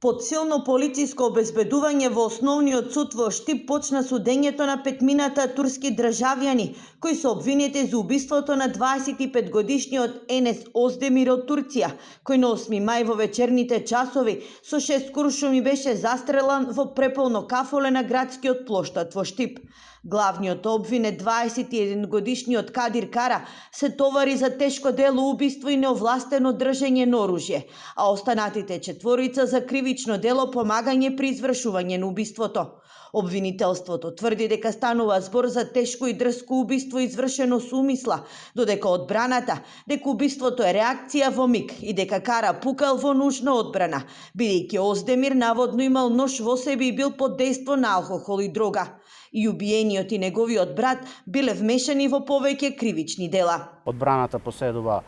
Под силно полициско обезбедување во Основниот суд во Штип почна судењето на петмината турски државјани кои се обвинети за убиството на 25-годишниот Енес Оздемир од Турција, кој на 8 мај во вечерните часови со 6 куршуми беше застрелан во преполно кафоле на градскиот плоштад во Штип. Главниот обвинет 21-годишниот Кадир Кара се товари за тешко дело убиство и неовластено држење на оружје, а останатите четворица за кривично дело помагање при извршување на убиството. Обвинителството тврди дека станува збор за тешко и дрско убиство извршено со умисла, додека одбраната дека убиството е реакција во миг и дека Кара пукал во нужна одбрана, бидејќи Оздемир наводно имал нож во себе и бил под дејство на алкохол и дрога. И убиениот и неговиот брат биле вмешани во повеќе кривични дела. Одбраната поседува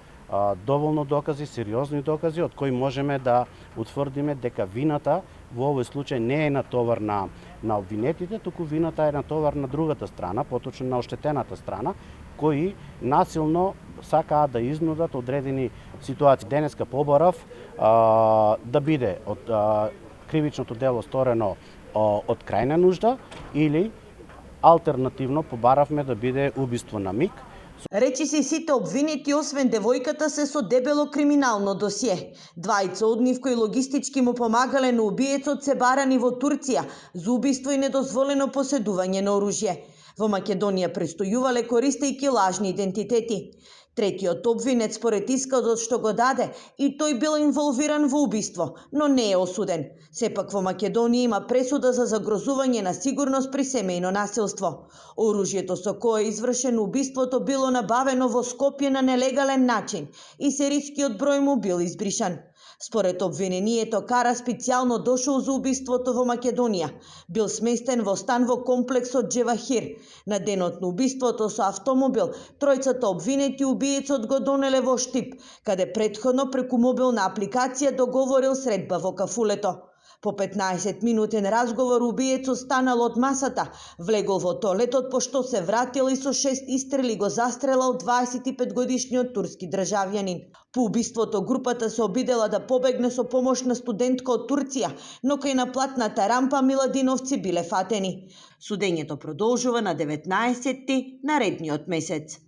доволно докази, сериозни докази, од кои можеме да утврдиме дека вината во овој случај не е на товар на обвинетите, туку вината е на товар на другата страна, поточно на оштетената страна, кои насилно сакаат да изнудат одредени ситуации. Денеска побарав да биде од кривичното дело сторено од крајна нужда или алтернативно побаравме да биде убиство на миг. Речиси сите обвинети освен девојката се со дебело криминално досие. Двајца од нив кои логистички му помагале на убиецот се барани во Турција за убиство и недозволено поседување на оружје. Во Македонија престојувале користејќи лажни идентитети. Третиот обвинет според исказот што го даде и тој бил инволвиран во убиство, но не е осуден. Сепак во Македонија има пресуда за загрозување на сигурност при семејно насилство. Оружјето со кое извршено убиството било набавено во Скопје на нелегален начин и серискиот број му бил избришан. Според обвинението, Кара специјално дошол за убиството во Македонија. Бил сместен во стан во комплексот Джевахир. На денот на убиството со автомобил, тројцата обвинети убиецот го донеле во Штип, каде претходно преку мобилна апликација договорил средба во кафулето. По 15-минутен разговор убиецот станал од масата, влегол во тоалетот пошто се вратил и со 6 истрели го застрелал 25-годишниот турски државјанин. По убиството групата се обидела да побегне со помош на студентка од Турција, но кај на платната рампа миладиновци биле фатени. Судењето продолжува на 19-ти наредниот месец.